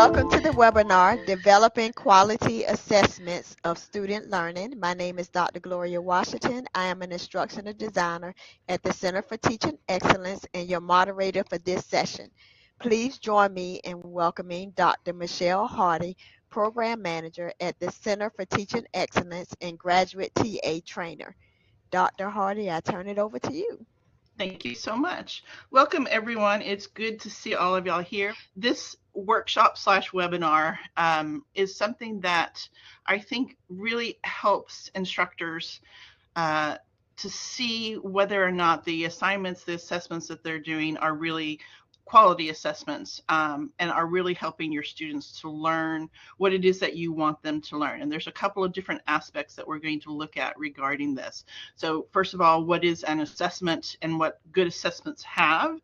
Welcome to the webinar, Developing Quality Assessments of Student Learning. My name is Dr. Gloria Washington. I am an instructional designer at the Center for Teaching Excellence and your moderator for this session. Please join me in welcoming Dr. Michelle Hardy, Program Manager at the Center for Teaching Excellence and Graduate TA Trainer. Dr. Hardy, I turn it over to you. Thank you so much. Welcome, everyone. It's good to see all of y'all here. This workshop/webinar is something that I think really helps instructors to see whether or not the assignments, the assessments that they're doing are really quality assessments and are really helping your students to learn what it is that you want them to learn. And there's a couple of different aspects that we're going to look at regarding this. So first of all, what is an assessment and what good assessments have,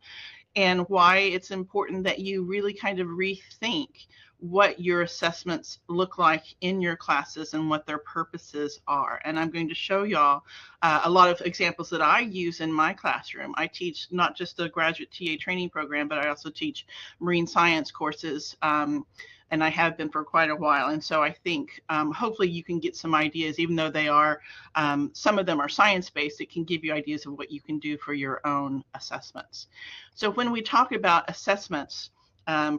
and why it's important that you really kind of rethink what your assessments look like in your classes and what their purposes are. And I'm going to show y'all a lot of examples that I use in my classroom. I teach not just the graduate TA training program, but I also teach marine science courses, and I have been for quite a while. And so I think hopefully you can get some ideas, even though they are, some of them are science-based, it can give you ideas of what you can do for your own assessments. So when we talk about assessments,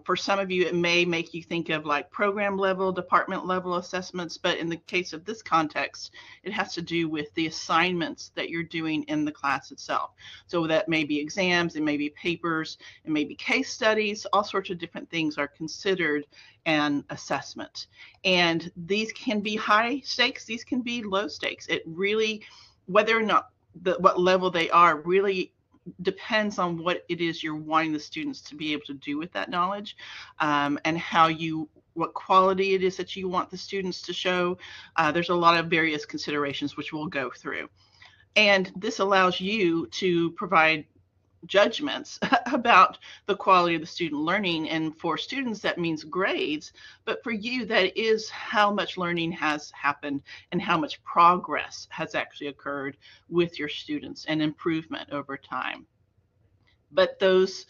for some of you, it may make you think of like program level, department level assessments, but in the case of this context, it has to do with the assignments that you're doing in the class itself. So that may be exams, it may be papers, it may be case studies, all sorts of different things are considered an assessment. And these can be high stakes, these can be low stakes. It really, whether or not what level they are, really depends on what it is you're wanting the students to be able to do with that knowledge, and what quality it is that you want the students to show. There's a lot of various considerations which we'll go through. And this allows you to provide judgments about the quality of the student learning. And for students, that means grades, but for you, that is how much learning has happened and how much progress has actually occurred with your students and improvement over time. But those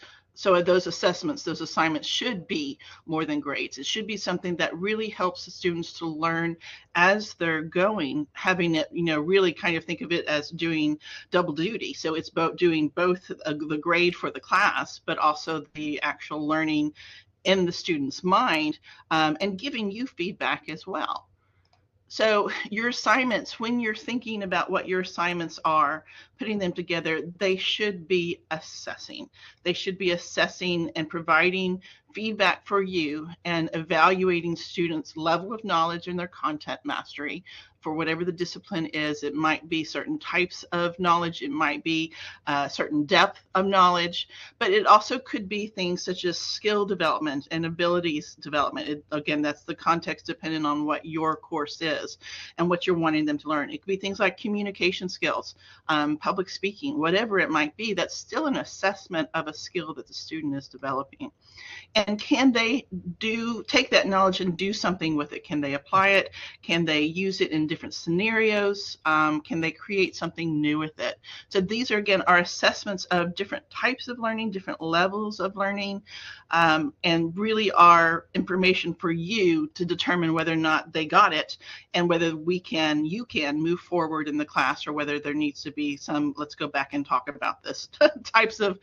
assessments, those assignments should be more than grades. It should be something that really helps the students to learn as they're going, having it, really kind of think of it as doing double duty. So it's doing both the grade for the class, but also the actual learning in the student's mind, and giving you feedback as well. So your assignments, when you're thinking about what your assignments are, putting them together, they should be assessing. They should be assessing and providing feedback for you and evaluating students' level of knowledge and their content mastery for whatever the discipline is. It might be certain types of knowledge, it might be certain depth of knowledge, but it also could be things such as skill development and abilities development. Again, that's the context dependent on what your course is and what you're wanting them to learn. It could be things like communication skills, public speaking, whatever it might be. That's still an assessment of a skill that the student is developing. And can they take that knowledge and do something with it? Can they apply it? Can they use it in different scenarios? Can they create something new with it? So these are, again, our assessments of different types of learning, different levels of learning, and really are information for you to determine whether or not they got it and whether you can move forward in the class, or whether there needs to be some, let's go back and talk about this types of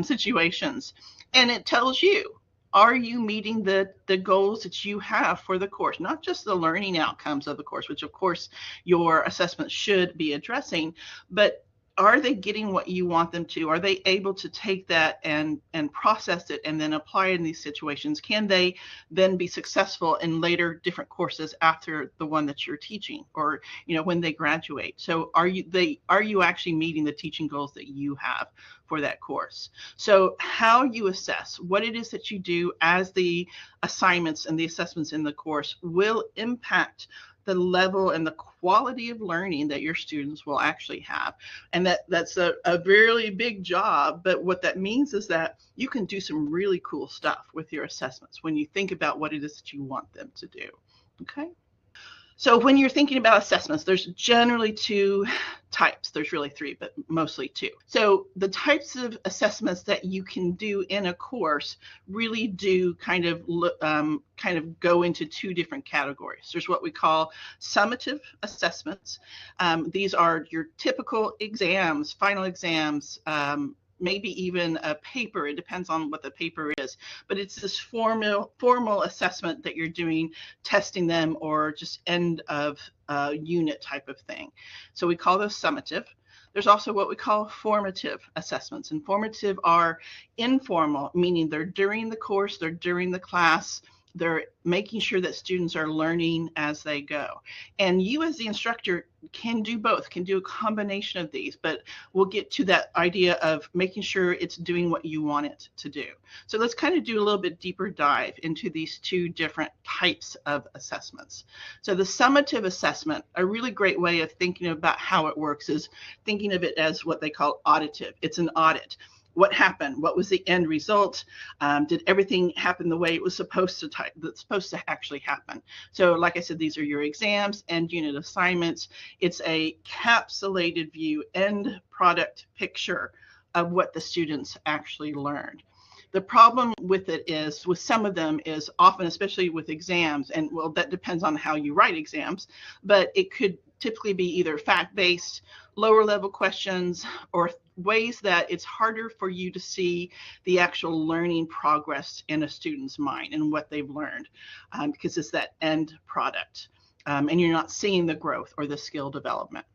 situations. And it tells you, are you meeting the goals that you have for the course? Not just the learning outcomes of the course, which of course your assessment should be addressing, but are they getting what you want them to? Are they able to take that and process it and then apply it in these situations? Can they then be successful in later different courses after the one that you're teaching, or when they graduate? So are you actually meeting the teaching goals that you have for that course? So how you assess what it is that you do as the assignments and the assessments in the course will impact the level and the quality of learning that your students will actually have. And that's a really big job, but what that means is that you can do some really cool stuff with your assessments when you think about what it is that you want them to do. Okay? So when you're thinking about assessments, there's generally two types. There's really three, but mostly two. So the types of assessments that you can do in a course really do kind of go into two different categories. There's what we call summative assessments. These are your typical exams, final exams, maybe even a paper. It depends on what the paper is, but it's this formal assessment that you're doing, testing them, or just end of unit type of thing. So we call those summative. There's also what we call formative assessments, and formative are informal, meaning they're during the course, they're during the class, they're making sure that students are learning as they go. And you as the instructor can do both, can do a combination of these, but we'll get to that idea of making sure it's doing what you want it to do. So let's kind of do a little bit deeper dive into these two different types of assessments. So the summative assessment, a really great way of thinking about how it works is thinking of it as what they call auditive. It's an audit. What happened? What was the end result? Did everything happen the way it was supposed to actually happen? So like I said, these are your exams and unit assignments. It's a capsulated view, end product picture of what the students actually learned. The problem with it is, with some of them, is often, especially with exams, and well, that depends on how you write exams, but it could typically be either fact-based, lower level questions, or ways that it's harder for you to see the actual learning progress in a student's mind and what they've learned, because it's that end product, and you're not seeing the growth or the skill development.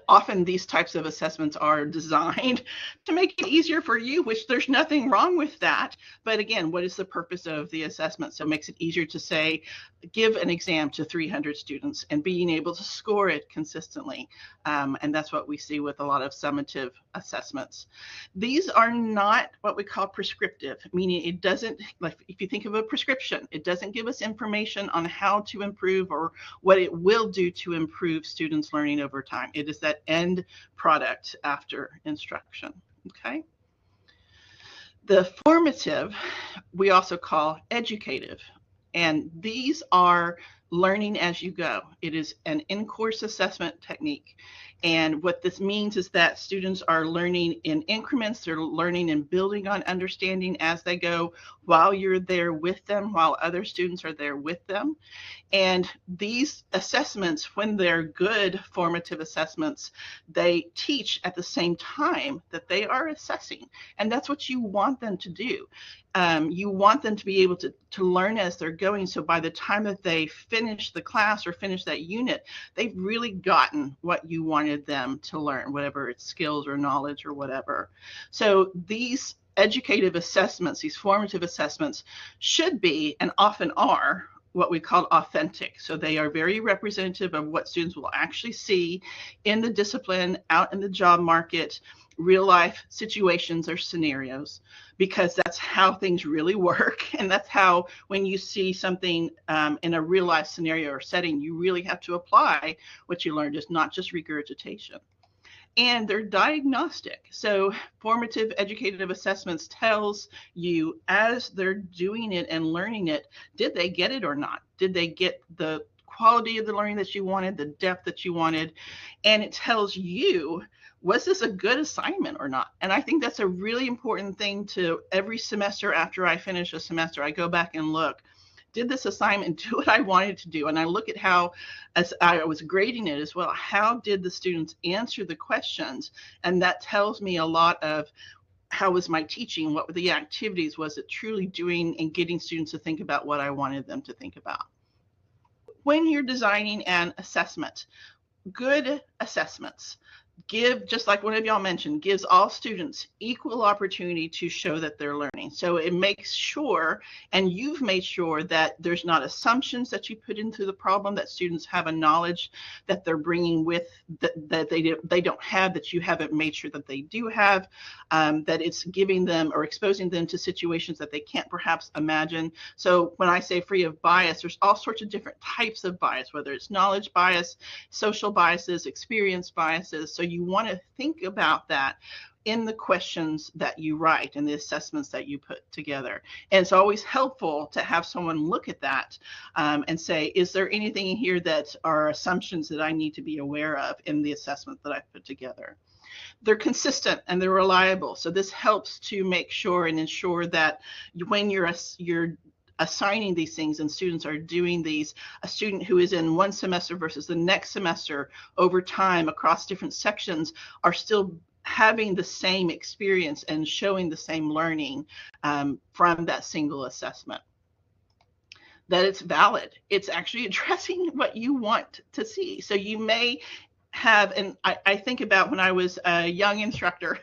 Often these types of assessments are designed to make it easier for you, which there's nothing wrong with that. But again, what is the purpose of the assessment? So it makes it easier to say, give an exam to 300 students and being able to score it consistently. And that's what we see with a lot of summative assessments. These are not what we call prescriptive, meaning it doesn't, like if you think of a prescription, it doesn't give us information on how to improve or what it will do to improve students' learning over time. It is that end product after instruction, okay? The formative, we also call educative, and these are learning as you go. It is an in-course assessment technique. And what this means is that students are learning in increments. They're learning and building on understanding as they go while you're there with them, while other students are there with them. And these assessments, when they're good formative assessments, they teach at the same time that they are assessing. And that's what you want them to do. You want them to be able to learn as they're going. So by the time that they finish the class or finish that unit, they've really gotten what you wanted them to learn, whatever it's skills or knowledge or whatever. So these educative assessments, these formative assessments, should be and often are what we call authentic. So they are very representative of what students will actually see in the discipline, out in the job market, real life situations or scenarios, because that's how things really work. And that's how, when you see something in a real life scenario or setting, you really have to apply what you learned. It's not just regurgitation. And they're diagnostic. So formative educative assessments tells you as they're doing it and learning it, did they get it or not? Did they get the quality of the learning that you wanted, the depth that you wanted? And it tells you, was this a good assignment or not? And I think that's a really important thing. To every semester after I finish a semester, I go back and look, did this assignment do what I wanted to do? And I look at how, as I was grading it as well, how did the students answer the questions? And that tells me a lot of how was my teaching, what were the activities, was it truly doing and getting students to think about what I wanted them to think about? When you're designing an assessment, good assessments give, just like one of y'all mentioned, gives all students equal opportunity to show that they're learning. So it makes sure, and you've made sure, that there's not assumptions that you put into the problem, that students have a knowledge that they're bringing with that they don't have, that you haven't made sure that they do have, that it's giving them or exposing them to situations that they can't perhaps imagine. So when I say free of bias, there's all sorts of different types of bias, whether it's knowledge bias, social biases, experience biases. So you want to think about that in the questions that you write and the assessments that you put together. And it's always helpful to have someone look at that and say, is there anything in here that are assumptions that I need to be aware of in the assessment that I've put together? They're consistent and they're reliable. So this helps to make sure and ensure that when you're assigning these things and students are doing these, a student who is in one semester versus the next semester over time across different sections are still having the same experience and showing the same learning from that single assessment. That it's valid. It's actually addressing what you want to see. So you may have, and I think about when I was a young instructor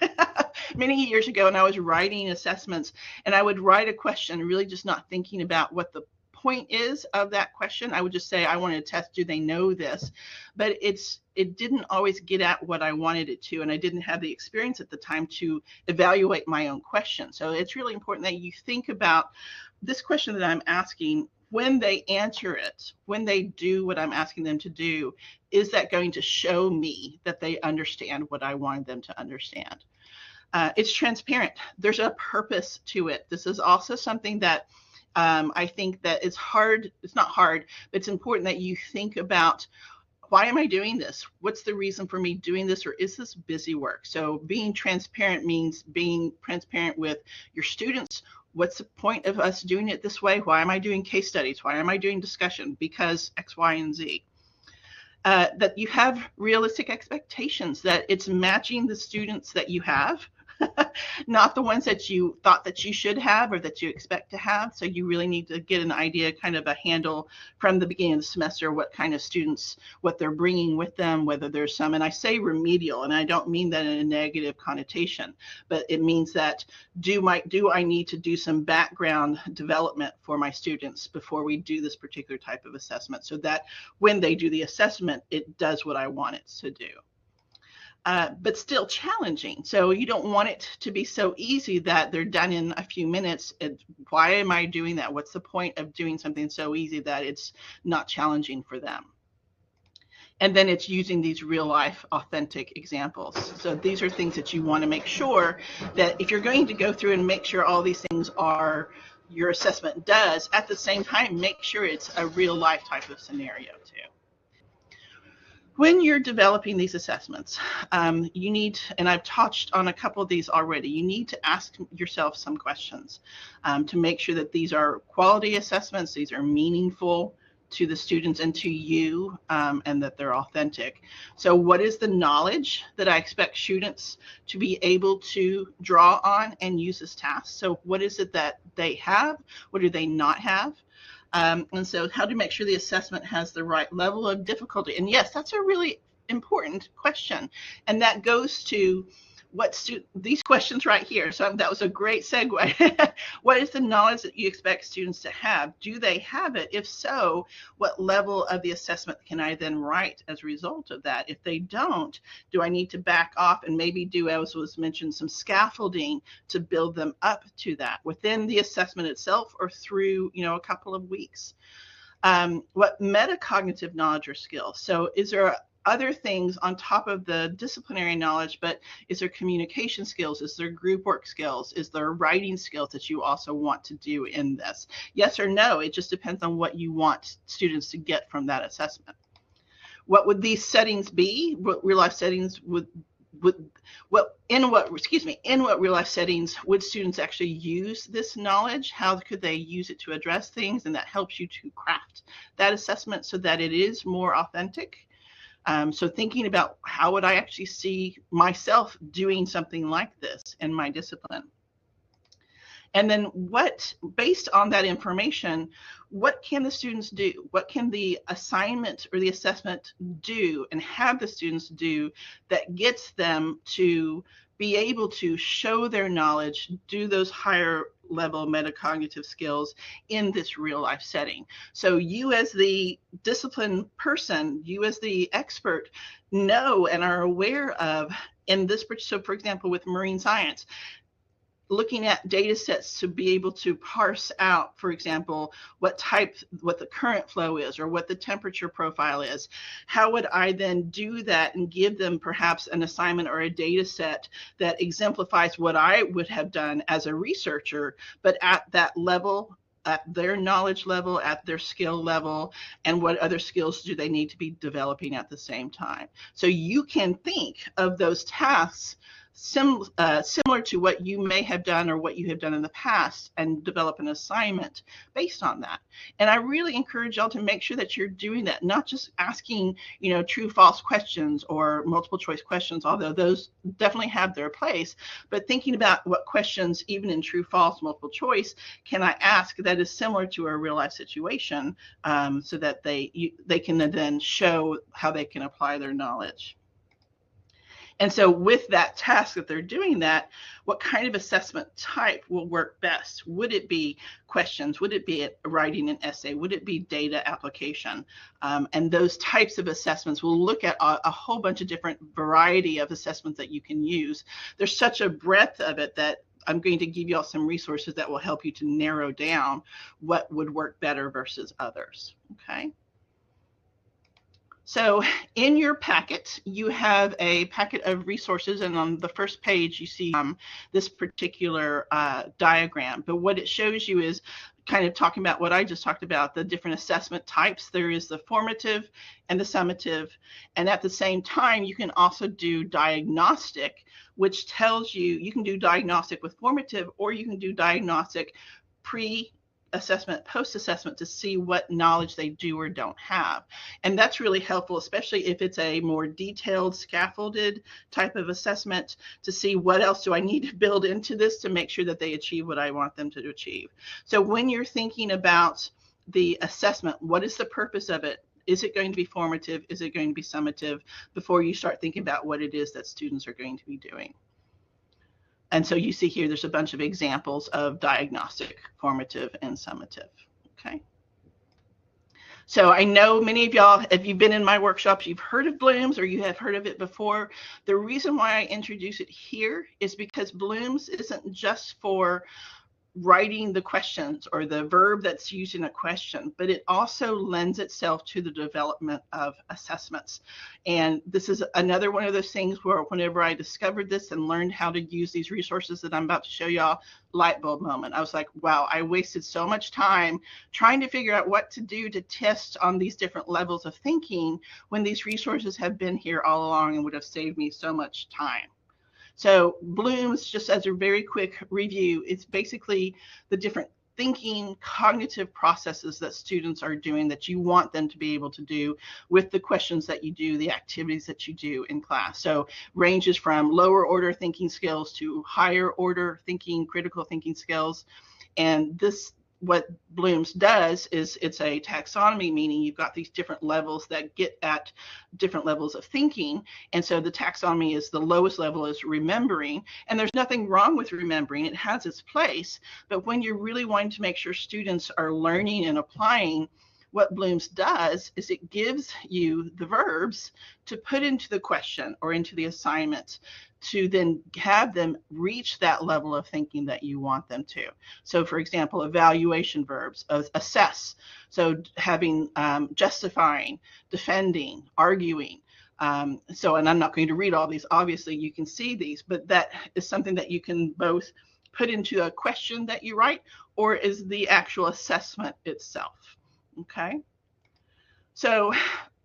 many years ago, and I was writing assessments, and I would write a question, really just not thinking about what the point is of that question. I would just say, I wanted to test, do they know this? But it didn't always get at what I wanted it to, and I didn't have the experience at the time to evaluate my own question. So it's really important that you think about this question that I'm asking. When they answer it, when they do what I'm asking them to do, is that going to show me that they understand what I wanted them to understand? It's transparent. There's a purpose to it. This is also something that I think that it's hard. It's not hard, but it's important that you think about, why am I doing this? What's the reason for me doing this? Or is this busy work? So being transparent means being transparent with your students. What's the point of us doing it this way? Why am I doing case studies? Why am I doing discussion? Because X, Y, and Z. That you have realistic expectations, that it's matching the students that you have, not the ones that you thought that you should have or that you expect to have. So you really need to get an idea, kind of a handle from the beginning of the semester, what kind of students, what they're bringing with them, whether there's some, and I say remedial, and I don't mean that in a negative connotation, but it means that do I need to do some background development for my students before we do this particular type of assessment, so that when they do the assessment, it does what I want it to do. But still challenging. So you don't want it to be so easy that they're done in a few minutes. Why am I doing that? What's the point of doing something so easy that it's not challenging for them? And then it's using these real life authentic examples. So these are things that you want to make sure that if you're going to go through and make sure all these things are your assessment does, at the same time, make sure it's a real life type of scenario too. When you're developing these assessments, you need, and I've touched on a couple of these already, you need to ask yourself some questions to make sure that these are quality assessments, these are meaningful to the students and to you, and that they're authentic. So what is the knowledge that I expect students to be able to draw on and use this task? So what is it that they have? What do they not have? And so how to make sure the assessment has the right level of difficulty. And yes, that's a really important question. And that goes to these questions right here. So that was a great segue. What is the knowledge that you expect students to have? Do they have it? If so, what level of the assessment can I then write as a result of that? If they don't, do I need to back off and maybe do, as was mentioned, some scaffolding to build them up to that within the assessment itself or through, a couple of weeks? What metacognitive knowledge or skills? So is there other things on top of the disciplinary knowledge, but is there communication skills? Is there group work skills? Is there writing skills that you also want to do in this? Yes or no, it just depends on what you want students to get from that assessment. What would these settings be? What real life settings in what real life settings would students actually use this knowledge? How could they use it to address things? And that helps you to craft that assessment so that it is more authentic. So thinking about how would I actually see myself doing something like this in my discipline? And then based on that information, what can the students do? What can the assignment or the assessment do and have the students do that gets them to be able to show their knowledge, do those higher level metacognitive skills in this real life setting? So you as the discipline person, you as the expert know and are aware of in this. So for example, with marine science, looking at data sets to be able to parse out, for example, what the current flow is, or what the temperature profile is. How would I then do that and give them perhaps an assignment or a data set that exemplifies what I would have done as a researcher, but at that level, at their knowledge level, at their skill level, and what other skills do they need to be developing at the same time. So you can think of those tasks similar to what you may have done or what you have done in the past, and develop an assignment based on that. And I really encourage y'all to make sure that you're doing that, not just asking, true false questions or multiple choice questions, although those definitely have their place, but thinking about what questions, even in true false multiple choice, can I ask that is similar to a real life situation, so that they can then show how they can apply their knowledge. And so with that task that they're doing that, what kind of assessment type will work best? Would it be questions? Would it be writing an essay? Would it be data application? And those types of assessments, we'll look at a whole bunch of different variety of assessments that you can use. There's such a breadth of it that I'm going to give you all some resources that will help you to narrow down what would work better versus others, okay? So in your packet, you have a packet of resources, and on the first page, you see this particular diagram. But what it shows you is kind of talking about what I just talked about, the different assessment types. There is the formative and the summative. And at the same time, you can also do diagnostic, which tells you can do diagnostic with formative, or you can do diagnostic pre-assessment, post-assessment, to see what knowledge they do or don't have. And that's really helpful, especially if it's a more detailed, scaffolded type of assessment, to see what else do I need to build into this to make sure that they achieve what I want them to achieve. So when you're thinking about the assessment, what is the purpose of it? Is it going to be formative? Is it going to be summative? Before you start thinking about what it is that students are going to be doing. And so you see here, there's a bunch of examples of diagnostic, formative, and summative, okay? So I know many of y'all, if you've been in my workshops, you've heard of Bloom's, or you have heard of it before. The reason why I introduce it here is because Bloom's isn't just for writing the questions or the verb that's used in a question, but it also lends itself to the development of assessments. And this is another one of those things where whenever I discovered this and learned how to use these resources that I'm about to show y'all, light bulb moment. I was like, wow, I wasted so much time trying to figure out what to do to test on these different levels of thinking when these resources have been here all along and would have saved me so much time. So Bloom's, just as a very quick review, it's basically the different thinking, cognitive processes that students are doing that you want them to be able to do with the questions that you do, the activities that you do in class. So ranges from lower order thinking skills to higher order thinking, critical thinking skills. And this, what Bloom's does is it's a taxonomy, meaning you've got these different levels that get at different levels of thinking. And so the taxonomy is the lowest level is remembering. And there's nothing wrong with remembering. It has its place. But when you're really wanting to make sure students are learning and applying, what Bloom's does is it gives you the verbs to put into the question or into the assignment to then have them reach that level of thinking that you want them to. So for example, evaluation verbs, assess. So having justifying, defending, arguing. And I'm not going to read all these, obviously you can see these, but that is something that you can both put into a question that you write or is the actual assessment itself, okay? So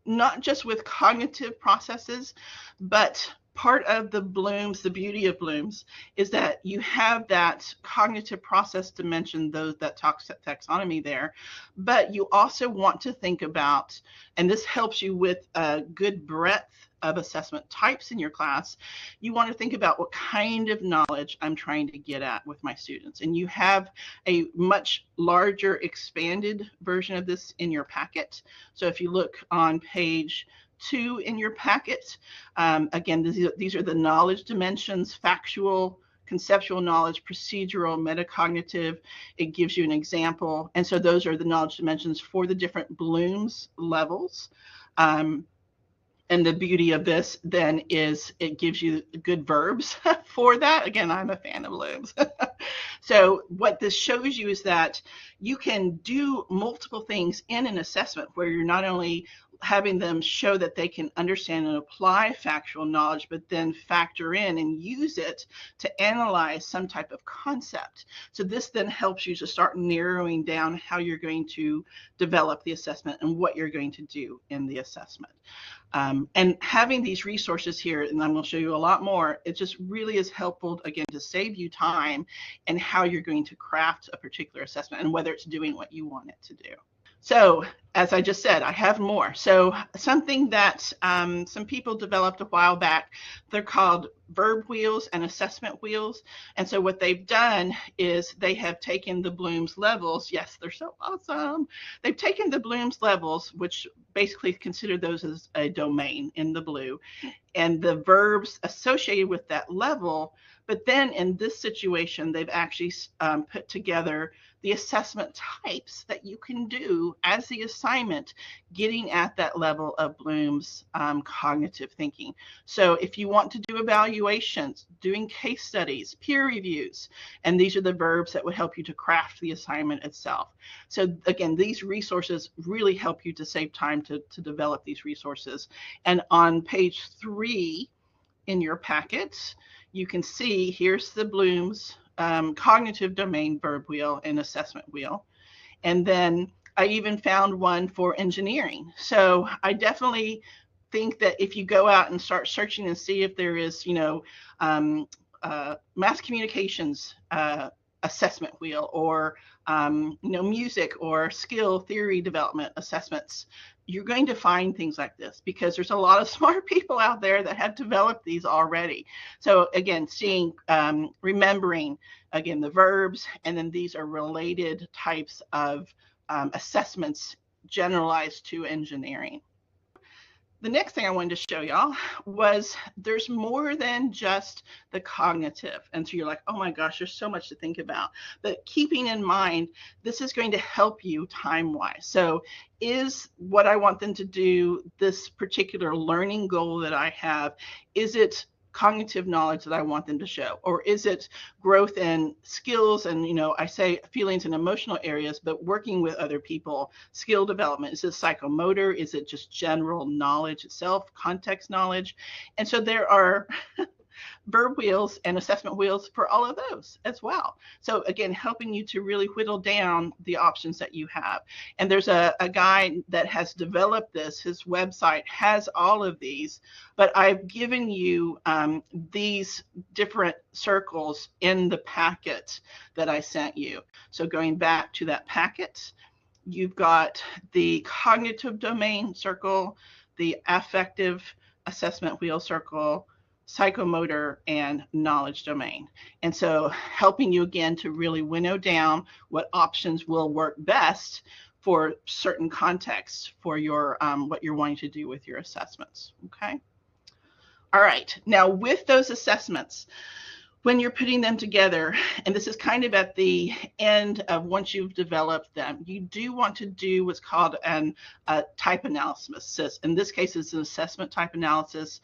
not just with cognitive processes, but part of the Bloom's, the beauty of Bloom's, is that you have that cognitive process dimension, that taxonomy there, but you also want to think about, and this helps you with a good breadth of assessment types in your class, you want to think about what kind of knowledge I'm trying to get at with my students. And you have a much larger expanded version of this in your packet. So if you look on page 2 in your packet, again, these are the knowledge dimensions: factual, conceptual knowledge, procedural, metacognitive. It gives you an example. And so those are the knowledge dimensions for the different Bloom's levels. And the beauty of this then is it gives you good verbs for that. Again, I'm a fan of Bloom's. So what this shows you is that you can do multiple things in an assessment where you're not only having them show that they can understand and apply factual knowledge, but then factor in and use it to analyze some type of concept. So this then helps you to start narrowing down how you're going to develop the assessment and what you're going to do in the assessment. And having these resources here, and I'm going to show you a lot more, it just really is helpful, again, to save you time and how you're going to craft a particular assessment and whether it's doing what you want it to do. So as I just said, I have more. So something that some people developed a while back, they're called verb wheels and assessment wheels. And so what they've done is they have taken the Bloom's levels. Yes, they're so awesome. They've taken the Bloom's levels, which basically consider those as a domain in the blue, and the verbs associated with that level. But then in this situation, they've actually put together the assessment types that you can do as the assignment, getting at that level of Bloom's cognitive thinking. So if you want to do evaluations, doing case studies, peer reviews, and these are the verbs that would help you to craft the assignment itself. So again, these resources really help you to save time to develop these resources. And on page 3 in your packets, you can see here's the Bloom's cognitive domain verb wheel and assessment wheel. And then I even found one for engineering. So I definitely think that if you go out and start searching and see if there is, mass communications assessment wheel, or music or skill theory development assessments, you're going to find things like this because there's a lot of smart people out there that have developed these already. So again, seeing, remembering, again, the verbs, and then these are related types of assessments generalized to engineering. The next thing I wanted to show y'all was there's more than just the cognitive. And so you're like, oh my gosh, there's so much to think about. But keeping in mind, this is going to help you time-wise. So is what I want them to do, this particular learning goal that I have, is it cognitive knowledge that I want them to show? Or is it growth in skills and, I say feelings and emotional areas, but working with other people, skill development? Is it psychomotor? Is it just general knowledge itself, context knowledge? And so there are verb wheels and assessment wheels for all of those as well. So again, helping you to really whittle down the options that you have. And there's a guy that has developed this. His website has all of these, but I've given you these different circles in the packet that I sent you. So going back to that packet, you've got the cognitive domain circle, the affective assessment wheel circle, psychomotor, and knowledge domain. And so helping you again to really winnow down what options will work best for certain contexts for your what you're wanting to do with your assessments. Okay. All right. Now with those assessments, when you're putting them together, and this is kind of at the end of once you've developed them, you do want to do what's called a type analysis. In this case, it's an assessment type analysis.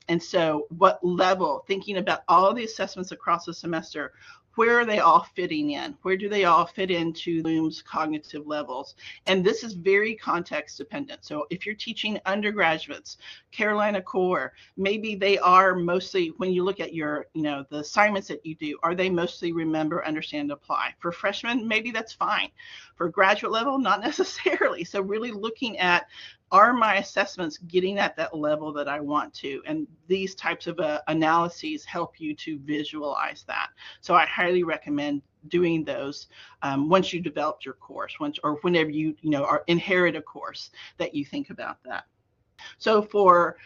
And so what level, thinking about all the assessments across the semester, where are they all fitting in? Where do they all fit into Bloom's cognitive levels? And this is very context dependent. So if you're teaching undergraduates, Carolina Core, maybe they are mostly, when you look at your, the assignments that you do, are they mostly remember, understand, apply? For freshmen, maybe that's fine. For graduate level, not necessarily. So really looking at, are my assessments getting at that level that I want to? And these types of analyses help you to visualize that. So I highly recommend doing those once you developed your course, or whenever you inherit a course, that you think about that. So for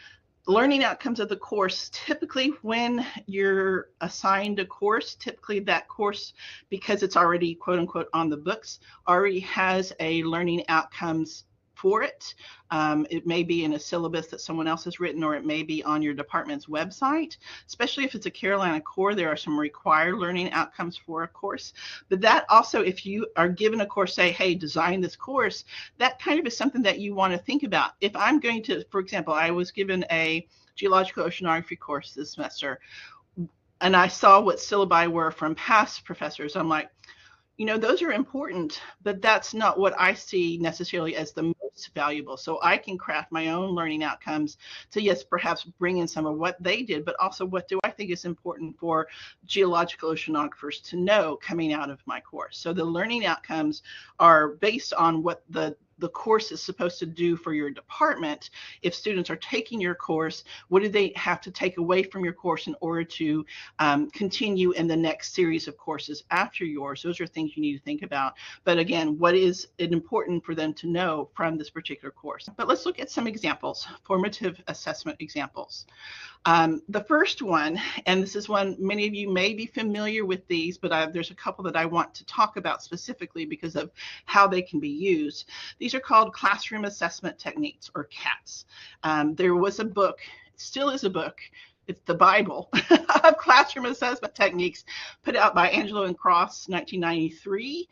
learning outcomes of the course, typically when you're assigned a course, typically that course, because it's already quote unquote on the books, already has a learning outcomes for it. It may be in a syllabus that someone else has written, or it may be on your department's website. Especially if it's a Carolina Core, there are some required learning outcomes for a course. But that also, if you are given a course, say, hey, design this course, that kind of is something that you want to think about. If I'm going to, for example, I was given a geological oceanography course this semester. and I saw what syllabi were from past professors. I'm like, those are important, but that's not what I see necessarily as the most valuable. So I can craft my own learning outcomes to, yes, perhaps bring in some of what they did, but also what do I think is important for geological oceanographers to know coming out of my course. So the learning outcomes are based on what the course is supposed to do for your department. If students are taking your course, what do they have to take away from your course in order to continue in the next series of courses after yours? Those are things you need to think about. But again, what is it important for them to know from this particular course? But let's look at some examples, formative assessment examples. The first one, and this is one many of you may be familiar with these, but there's a couple that I want to talk about specifically because of how they can be used. These are called classroom assessment techniques, or CATs. There was a book, still is a book, it's the Bible of classroom assessment techniques, put out by Angelo and Cross, 1993.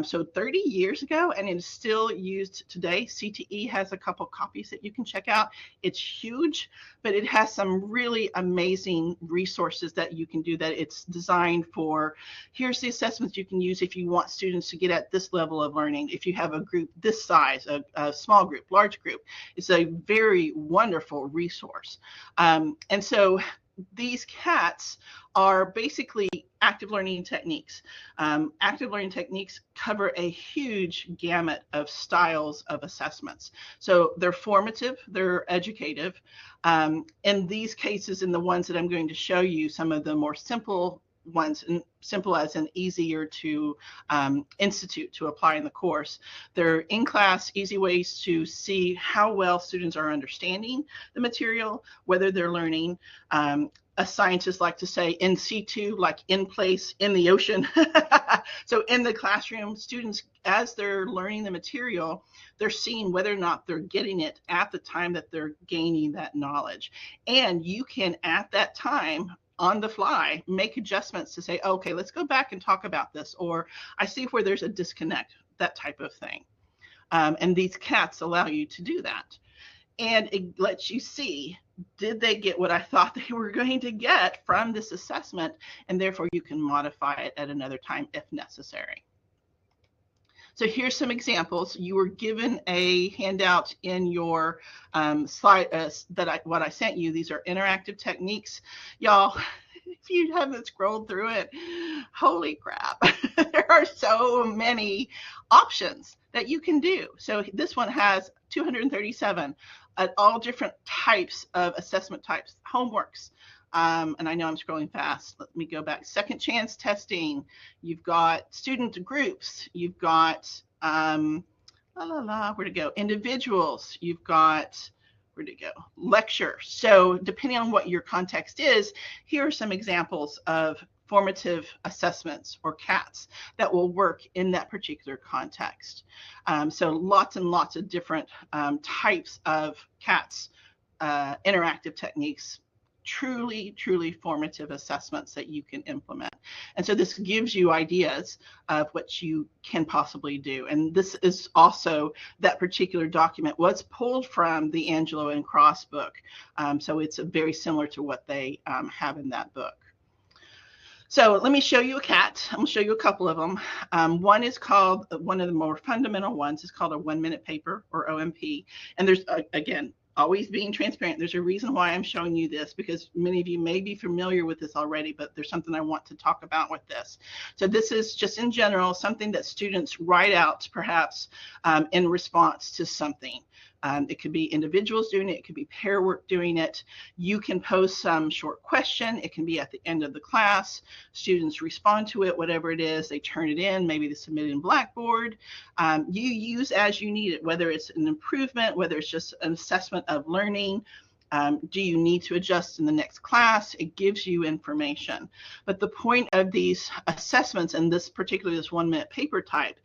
So 30 years ago, and it is still used today. CTE has a couple copies that you can check out. It's huge, but it has some really amazing resources that you can do, that it's designed for. Here's the assessments you can use if you want students to get at this level of learning. If you have a group this size, a small group, large group, it's a very wonderful resource. And so these CATs are basically active learning techniques. Active learning techniques cover a huge gamut of styles of assessments. So they're formative, they're educative. In these cases, in the ones that I'm going to show you, some of the more simple ones, and simple as in easier to institute, to apply in the course. They're in-class, easy ways to see how well students are understanding the material, whether they're learning. As scientists like to say, in situ, like in place, in the ocean. So in the classroom, students, as they're learning the material, they're seeing whether or not they're getting it at the time that they're gaining that knowledge. And you can, at that time, on the fly, make adjustments to say, okay, let's go back and talk about this, or I see where there's a disconnect, that type of thing. And these CATs allow you to do that. And it lets you see, did they get what I thought they were going to get from this assessment? And therefore you can modify it at another time if necessary. So here's some examples. You were given a handout in your slide what I sent you. These are interactive techniques. Y'all, if you haven't scrolled through it, holy crap. There are so many options that you can do. So this one has 237 at all different types of assessment types, homeworks. And I know I'm scrolling fast. Let me go back. Second chance testing. You've got student groups. You've got, where'd it go? Individuals. You've got, where'd it go? Lecture. So depending on what your context is, here are some examples of formative assessments, or CATs, that will work in that particular context. So lots and lots of different types of CATs, interactive techniques, truly formative assessments that you can implement. And so this gives you ideas of what you can possibly do. And this is also, that particular document was pulled from the Angelo and Cross book. So it's very similar to what they have in that book. So let me show you a CAT. I'm going to show you a couple of them. One is called, one of the more fundamental ones is called a 1-minute paper, or OMP. And there's, again, always being transparent. There's a reason why I'm showing you this, because many of you may be familiar with this already, but there's something I want to talk about with this. So this is just in general, something that students write out perhaps in response to something. It could be individuals doing it. It could be pair work doing it. You can pose some short question. It can be at the end of the class. Students respond to it, whatever it is. They turn it in. Maybe they submit it in Blackboard. You use as you need it, whether it's an improvement, whether it's just an assessment of learning. Do you need to adjust in the next class? It gives you information. But the point of these assessments, and this particularly this 1-minute paper type,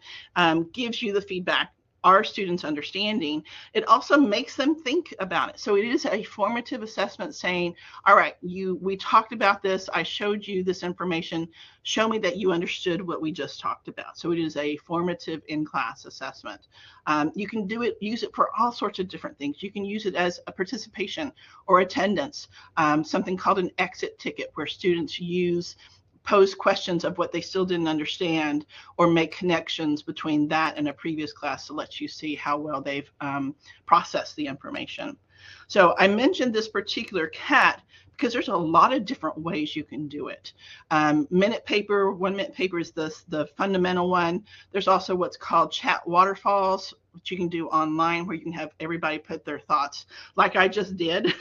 gives you the feedback. our students' understanding, it also makes them think about it. So it is a formative assessment saying, all right, we talked about this, I showed you this information, show me that you understood what we just talked about. So it is a formative in-class assessment. You can use it for all sorts of different things. You can use it as a participation or attendance, something called an exit ticket, where students pose questions of what they still didn't understand, or make connections between that and a previous class to let you see how well they've processed the information. So I mentioned this particular CAT because there's a lot of different ways you can do it. Minute paper, 1 minute paper is the fundamental one. There's also what's called chat waterfalls, which you can do online, where you can have everybody put their thoughts, like I just did,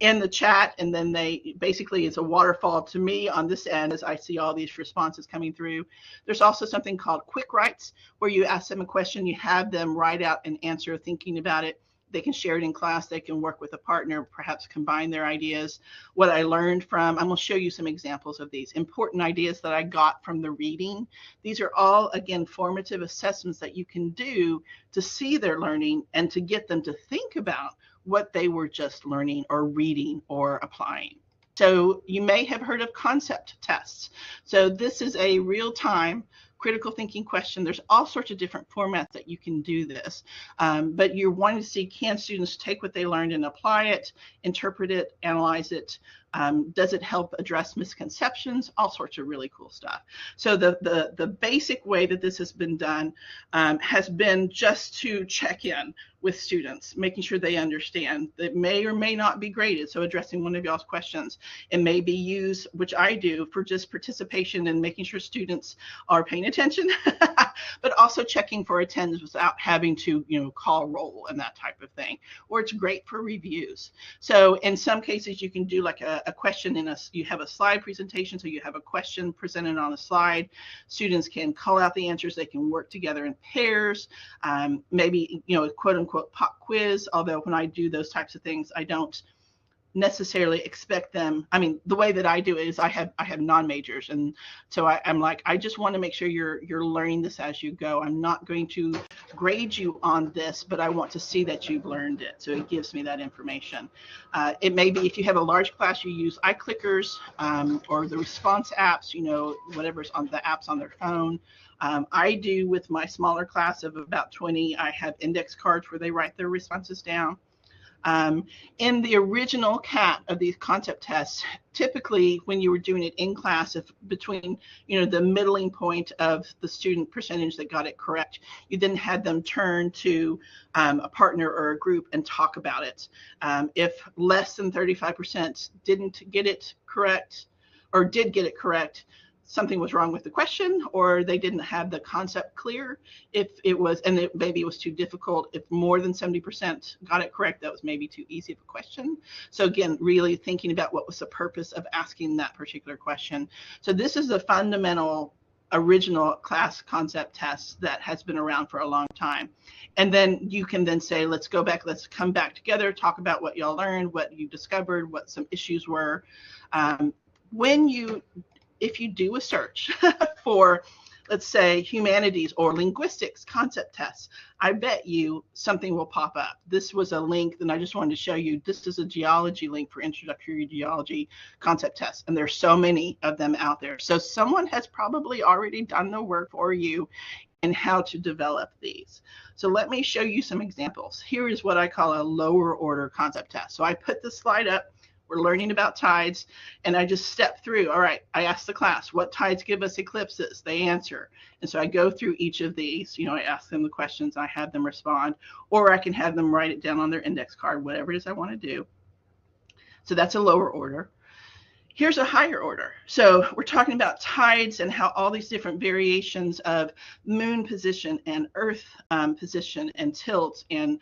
in the chat, and then basically it's a waterfall to me on this end as I see all these responses coming through. There's also something called quick writes, where you ask them a question, you have them write out an answer thinking about it. They can share it in class. They can work with a partner, perhaps combine their ideas. What I learned from, I'm going to show you some examples of these important ideas that I got from the reading. These are all, again, formative assessments that you can do to see their learning and to get them to think about what they were just learning or reading or applying. So you may have heard of concept tests. So this is a real-time critical thinking question. There's all sorts of different formats that you can do this, but you're wanting to see, can students take what they learned and apply it, interpret it, analyze it? Does it help address misconceptions? All sorts of really cool stuff. So the basic way that this has been done has been just to check in with students, making sure they understand. That may or may not be graded. So addressing one of y'all's questions, it may be used, which I do, for just participation and making sure students are paying attention, but also checking for attendance without having to, call roll and that type of thing. Or it's great for reviews. So in some cases, you can do like a question you have a slide presentation, so you have a question presented on a slide. Students can call out the answers. They can work together in pairs. Maybe, quote unquote pop quiz, although when I do those types of things, I don't necessarily expect them. I mean, the way that I do it is I have non-majors, and so I'm like, I just want to make sure you're learning this as you go. I'm not going to grade you on this, but I want to see that you've learned it. So it gives me that information. It may be, if you have a large class, you use iClickers or the response apps, whatever's on the apps on their phone. I do with my smaller class of about 20, I have index cards where they write their responses down. In the original CAT of these concept tests, typically when you were doing it in class, if between the middling point of the student percentage that got it correct, you then had them turn to a partner or a group and talk about it. If less than 35% didn't get it correct, or did get it correct, something was wrong with the question, or they didn't have the concept clear. If it was, and maybe it was too difficult. If more than 70% got it correct, that was maybe too easy of a question. So again, really thinking about what was the purpose of asking that particular question. So this is the fundamental original class concept test that has been around for a long time. And then you can then say, let's go back, let's come back together, talk about what y'all learned, what you discovered, what some issues were. If you do a search for, let's say, humanities or linguistics concept tests, I bet you something will pop up. This was a link that I just wanted to show you. This is a geology link for introductory geology concept tests, and there's so many of them out there. So someone has probably already done the work for you in how to develop these. So let me show you some examples. Here is what I call a lower order concept test. So I put the slide up. We're learning about tides, and I just step through. All right, I ask the class, what tides give us eclipses? They answer. And so I go through each of these. I ask them the questions, I have them respond, or I can have them write it down on their index card, whatever it is I want to do. So that's a lower order. Here's a higher order. So we're talking about tides and how all these different variations of moon position and earth position and tilt and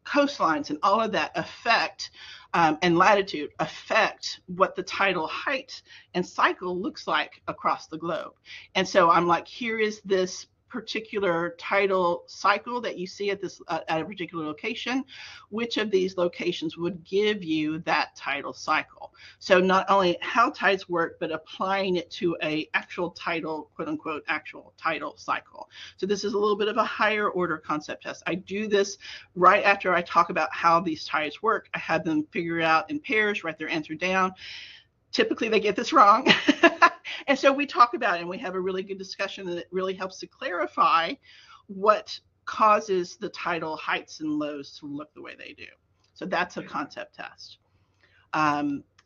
coastlines and all of that affect and latitude affect what the tidal height and cycle looks like across the globe. And so I'm like, here is this particular title cycle that you see at this at a particular location, which of these locations would give you that title cycle. So not only how titles work, but applying it to a actual title, quote unquote, actual title cycle. So this is a little bit of a higher order concept test. I do this right after I talk about how these titles work. I had them figure it out in pairs, write their answer down. Typically they get this wrong. And so we talk about it and we have a really good discussion, and it really helps to clarify what causes the title heights and lows to look the way they do. So that's a concept test.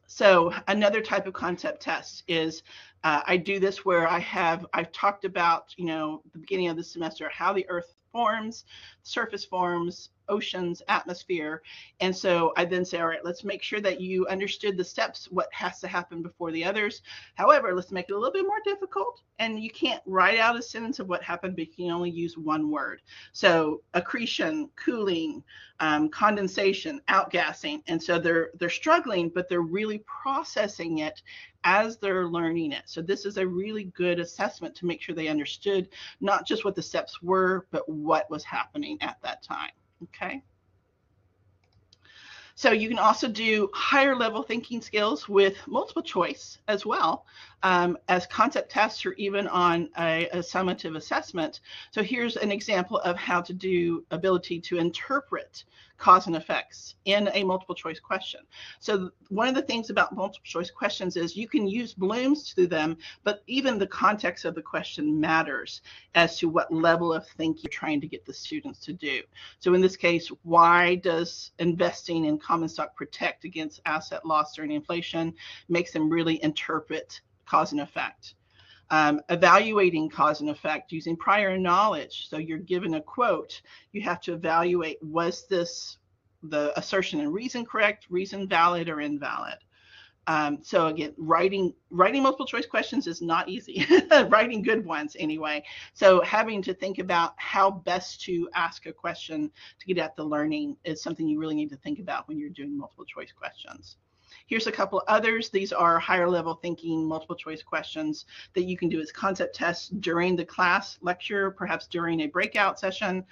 So another type of concept test is I do this where I've talked about, the beginning of the semester, how the earth forms, surface forms, oceans, atmosphere. And so I then say, all right, let's make sure that you understood the steps, what has to happen before the others. However, let's make it a little bit more difficult. And you can't write out a sentence of what happened, but you can only use one word. So accretion, cooling, condensation, outgassing. And so they're struggling, but they're really processing it as they're learning it. So this is a really good assessment to make sure they understood not just what the steps were, but what was happening at that time. Okay. So you can also do higher level thinking skills with multiple choice as well, as concept tests or even on a summative assessment. So here's an example of how to do ability to interpret cause and effects in a multiple choice question. So one of the things about multiple choice questions is you can use Bloom's to them, but even the context of the question matters as to what level of thinking you're trying to get the students to do. So in this case, why does investing in common stock protect against asset loss during inflation? Makes them really interpret cause and effect. Evaluating cause and effect using prior knowledge. So you're given a quote, you have to evaluate, was this the assertion and reason correct, reason valid or invalid? So again, writing multiple choice questions is not easy. Writing good ones anyway. So having to think about how best to ask a question to get at the learning is something you really need to think about when you're doing multiple choice questions. Here's a couple others. These are higher level thinking multiple choice questions that you can do as concept tests during the class lecture, perhaps during a breakout session.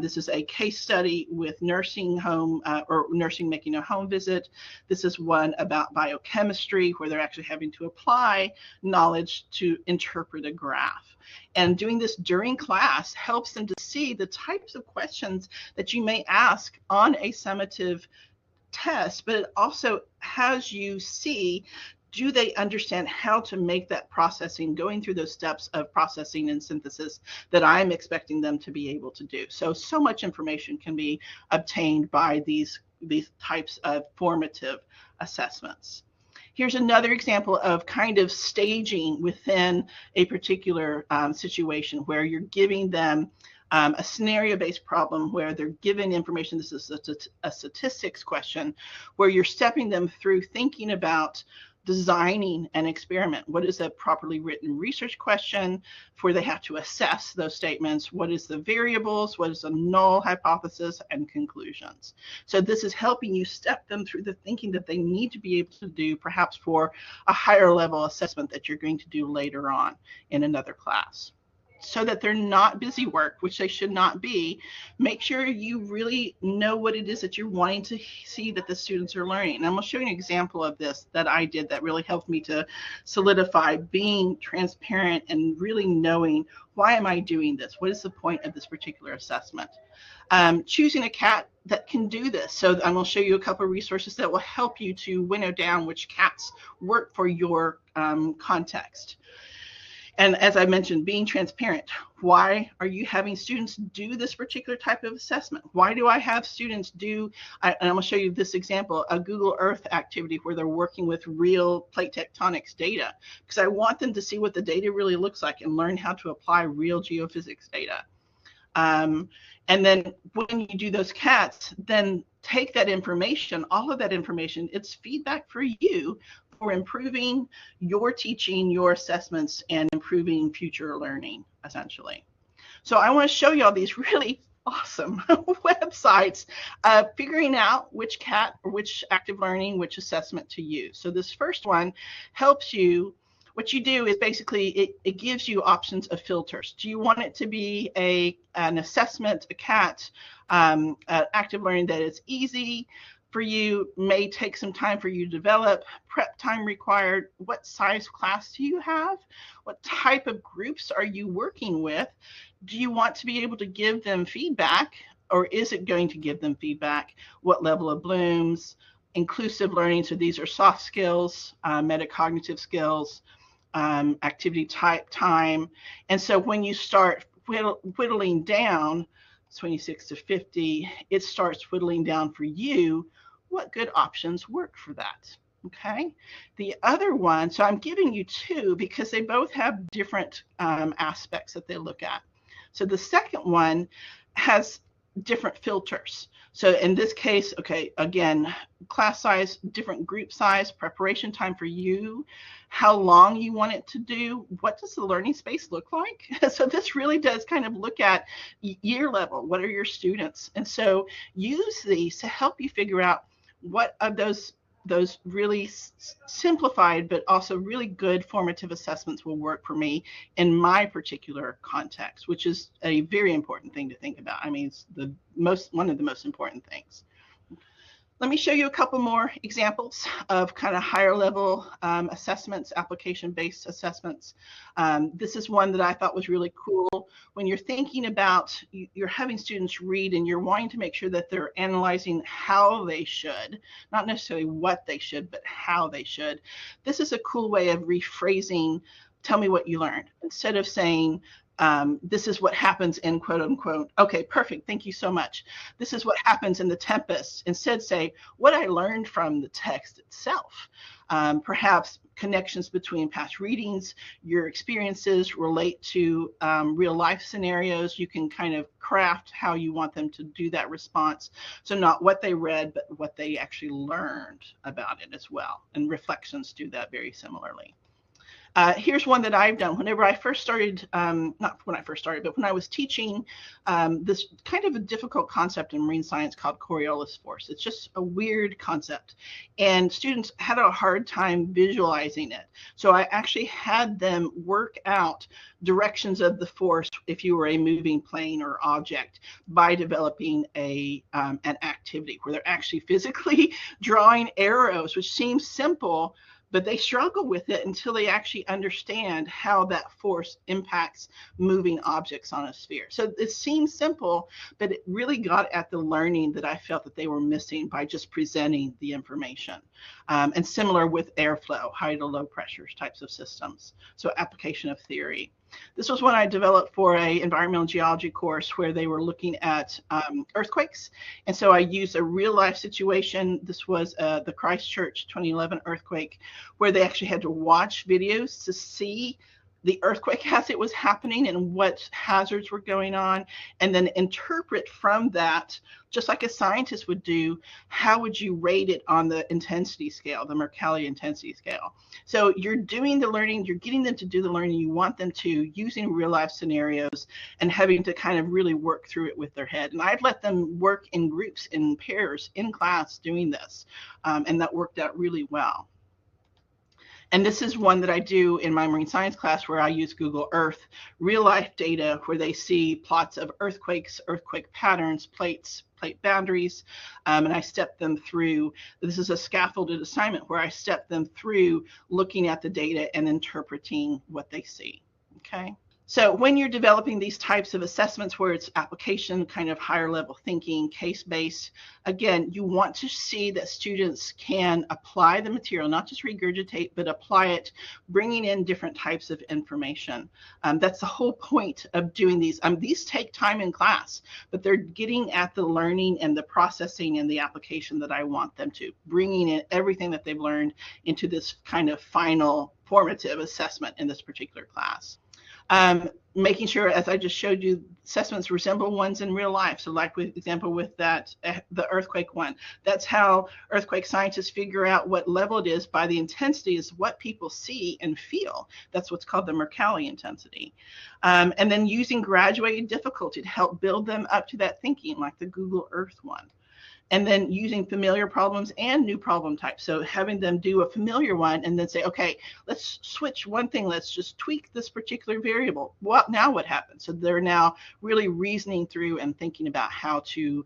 This is a case study with nursing home or nursing making a home visit. This is one about biochemistry where they're actually having to apply knowledge to interpret a graph. And doing this during class helps them to see the types of questions that you may ask on a summative test, but it also has you see, do they understand how to make that processing, going through those steps of processing and synthesis that I'm expecting them to be able to do. So much information can be obtained by these types of formative assessments. Here's another example of kind of staging within a particular situation where you're giving them a scenario-based problem where they're given information. This is a statistics question where you're stepping them through thinking about designing an experiment. What is a properly written research question where they have to assess those statements? What is the variables? What is a null hypothesis and conclusions? So this is helping you step them through the thinking that they need to be able to do, perhaps for a higher level assessment that you're going to do later on in another class. So that they're not busy work, which they should not be. Make sure you really know what it is that you're wanting to see that the students are learning. And I'm going to show you an example of this that I did that really helped me to solidify being transparent and really knowing, why am I doing this? What is the point of this particular assessment? Choosing a CAT that can do this. So I'm going to show you a couple of resources that will help you to winnow down which CATs work for your context. And as I mentioned, being transparent. Why are you having students do this particular type of assessment? Why do I have students do, and I'm going to show you this example, a Google Earth activity where they're working with real plate tectonics data, because I want them to see what the data really looks like and learn how to apply real geophysics data. And then when you do those CATs, then take that information, all of that information, it's feedback for you for improving your teaching, your assessments, and improving future learning, essentially. So I want to show you all these really awesome websites, figuring out which CAT or which active learning, which assessment to use. So this first one helps you what you do is basically it gives you options of filters. Do you want it to be an assessment, a CAT, active learning that is easy for you, may take some time for you to develop, prep time required, what size class do you have, what type of groups are you working with, do you want to be able to give them feedback, or is it going to give them feedback, what level of blooms, inclusive learning, so these are soft skills, metacognitive skills, activity type, time. And so when you start whittling down 26 to 50, it starts whittling down for you what good options work for that. Okay. The other one, so I'm giving you two because they both have different aspects that they look at. So the second one has different filters. So in this case, okay, again, class size, different group size, preparation time for you, how long you want it to do, what does the learning space look like? So this really does kind of look at year level, what are your students? And so use these to help you figure out what of those really simplified but also really good formative assessments will work for me in my particular context, which is a very important thing to think about. I mean, it's one of the most important things. Let me show you a couple more examples of kind of higher level assessments, application-based assessments. This is one that I thought was really cool. When you're thinking about, you're having students read and you're wanting to make sure that they're analyzing how they should, not necessarily what they should, but how they should. This is a cool way of rephrasing, tell me what you learned. Instead of saying, this is what happens in quote unquote, okay, perfect, thank you so much. This is what happens in the Tempest. Instead say, what I learned from the text itself. Perhaps connections between past readings, your experiences relate to real life scenarios. You can kind of craft how you want them to do that response. So not what they read, but what they actually learned about it as well. And reflections do that very similarly. Here's one that I've done. Whenever I first started, not when I first started, but when I was teaching this kind of a difficult concept in marine science called Coriolis force. It's just a weird concept. And students had a hard time visualizing it. So I actually had them work out directions of the force if you were a moving plane or object by developing an activity where they're actually physically drawing arrows, which seems simple, but they struggle with it until they actually understand how that force impacts moving objects on a sphere. So it seems simple, but it really got at the learning that I felt that they were missing by just presenting the information. And similar with airflow, high to low pressures types of systems. So application of theory. This was one I developed for an environmental geology course where they were looking at earthquakes. And so I used a real life situation. This was the Christchurch 2011 earthquake, where they actually had to watch videos to see the earthquake as it was happening and what hazards were going on, and then interpret from that, just like a scientist would do, how would you rate it on the intensity scale, the Mercalli intensity scale. So you're doing the learning, you're getting them to do the learning you want them to, using real life scenarios and having to kind of really work through it with their head. And I've let them work in groups, in pairs, in class doing this, and that worked out really well. And this is one that I do in my marine science class where I use Google Earth, real life data where they see plots of earthquakes, earthquake patterns, plate boundaries, and I step them through. This is a scaffolded assignment where I step them through looking at the data and interpreting what they see, okay? So when you're developing these types of assessments where it's application, kind of higher level thinking, case-based, again, you want to see that students can apply the material, not just regurgitate, but apply it, bringing in different types of information. That's the whole point of doing these. These take time in class, but they're getting at the learning and the processing and the application that I want them to, bringing in everything that they've learned into this kind of final formative assessment in this particular class. Making sure, as I just showed you, assessments resemble ones in real life. So like with example with that, the earthquake one, that's how earthquake scientists figure out what level it is by the intensity is what people see and feel. That's what's called the Mercalli intensity. And then using graduated difficulty to help build them up to that thinking, like the Google Earth one. And then using familiar problems and new problem types. So having them do a familiar one and then say, okay, let's switch one thing. Let's just tweak this particular variable. Now what happens? So they're now really reasoning through and thinking about how to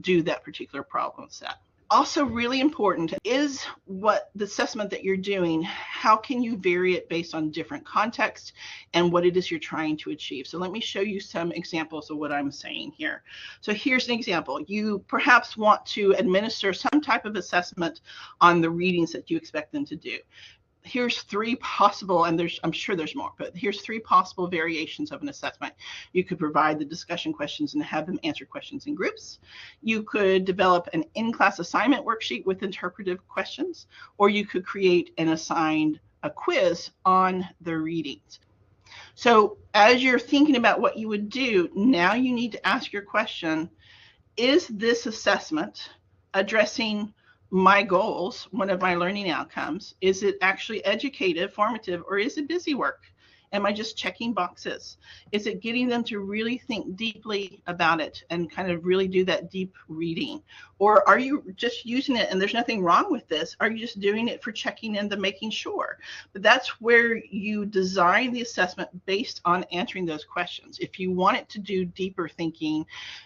do that particular problem set. Also really important is what the assessment that you're doing, how can you vary it based on different contexts and what it is you're trying to achieve. So let me show you some examples of what I'm saying here. So here's an example. You perhaps want to administer some type of assessment on the readings that you expect them to do. Here's three possible, and I'm sure there's more, but here's three possible variations of an assessment. You could provide the discussion questions and have them answer questions in groups. You could develop an in-class assignment worksheet with interpretive questions, or you could create and assign a quiz on the readings. So as you're thinking about what you would do, now you need to ask your question, is this assessment addressing my goals, one of my learning outcomes? Is it actually educative, formative, or is it busy work? Am I just checking boxes? Is it getting them to really think deeply about it and kind of really do that deep reading? Or are you just using it and there's nothing wrong with this? Are you just doing it for checking in, the making sure? But that's where you design the assessment based on answering those questions. If you want it to do deeper thinking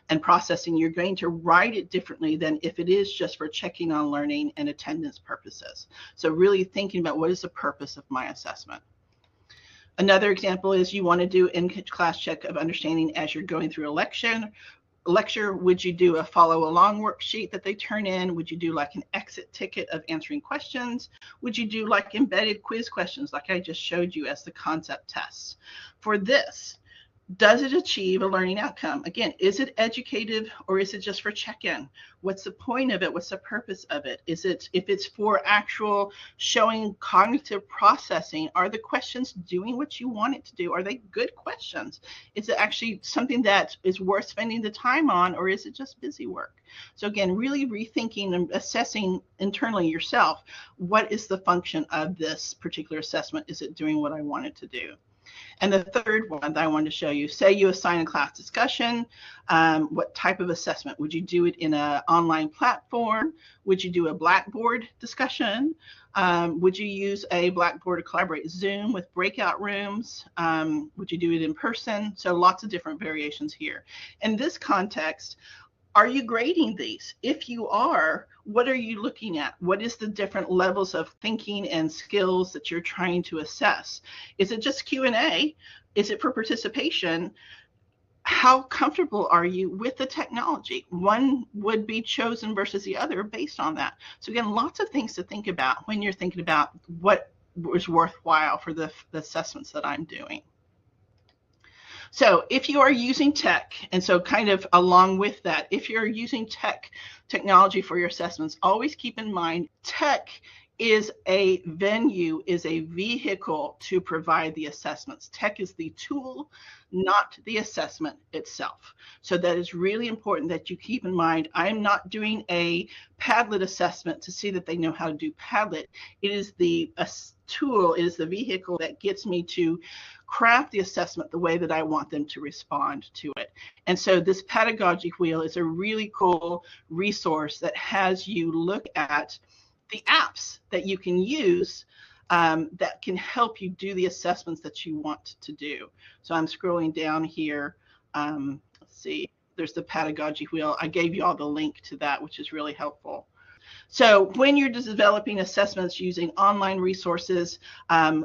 and processing, you're going to write it differently than if it is just for checking on learning and attendance purposes. So really thinking about what is the purpose of my assessment. Another example is you want to do in-class check of understanding as you're going through a lecture. Would you do a follow along worksheet that they turn in? Would you do like an exit ticket of answering questions? Would you do like embedded quiz questions like I just showed you as the concept tests? For this, does it achieve a learning outcome? Again, is it educative or is it just for check-in? What's the point of it? What's the purpose of it? Is it, if it's for actual showing cognitive processing, are the questions doing what you want it to do? Are they good questions? Is it actually something that is worth spending the time on, or is it just busy work? So again, really rethinking and assessing internally yourself, what is the function of this particular assessment? Is it doing what I want it to do? And the third one that I wanted to show you, say you assign a class discussion, what type of assessment? Would you do it in an online platform? Would you do a Blackboard discussion? Would you use a Blackboard to collaborate Zoom with breakout rooms? Would you do it in person? So lots of different variations here. In this context, are you grading these? If you are, what are you looking at? What is the different levels of thinking and skills that you're trying to assess? Is it just Q&A? Is it for participation? How comfortable are you with the technology? One would be chosen versus the other based on that. So again, lots of things to think about when you're thinking about what was worthwhile for the assessments that I'm doing. So if you are using tech, and so kind of along with that, if you're using technology for your assessments, always keep in mind tech is a venue, is a vehicle to provide the assessments. Tech is the tool, not the assessment itself. So that is really important that you keep in mind. I am not doing a Padlet assessment to see that they know how to do Padlet. It is the tool, it is the vehicle that gets me to craft the assessment the way that I want them to respond to it. And so this pedagogy wheel is a really cool resource that has you look at the apps that you can use that can help you do the assessments that you want to do. So I'm scrolling down here. Let's see, there's the pedagogy wheel. I gave you all the link to that, which is really helpful. So when you're developing assessments using online resources,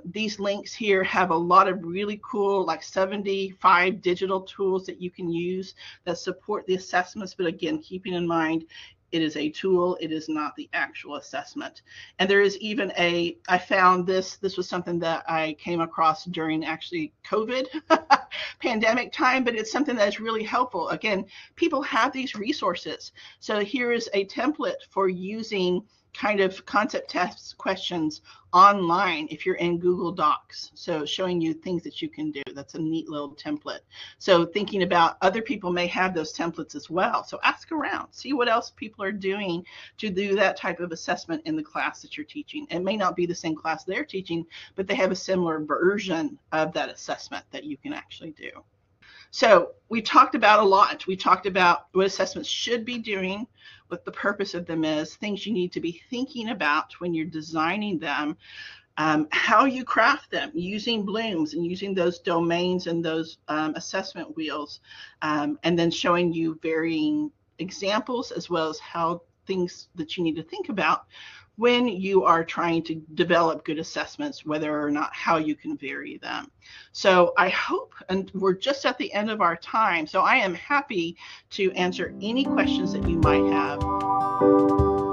these links here have a lot of really cool, like 75 digital tools that you can use that support the assessments. But again, keeping in mind, it is a tool, it is not the actual assessment. And there is even I found this was something that I came across during actually COVID pandemic time, but it's something that is really helpful. Again, people have these resources. So here is a template for using kind of concept test questions online if you're in Google Docs. So showing you things that you can do. That's a neat little template. So thinking about other people may have those templates as well. So ask around, see what else people are doing to do that type of assessment in the class that you're teaching. It may not be the same class they're teaching, but they have a similar version of that assessment that you can actually do. So we talked about a lot. We talked about what assessments should be doing, what the purpose of them is, things you need to be thinking about when you're designing them, how you craft them using blooms and using those domains and those assessment wheels, and then showing you varying examples as well as how things that you need to think about when you are trying to develop good assessments, whether or not how you can vary them. So I hope, and we're just at the end of our time, so I am happy to answer any questions that you might have.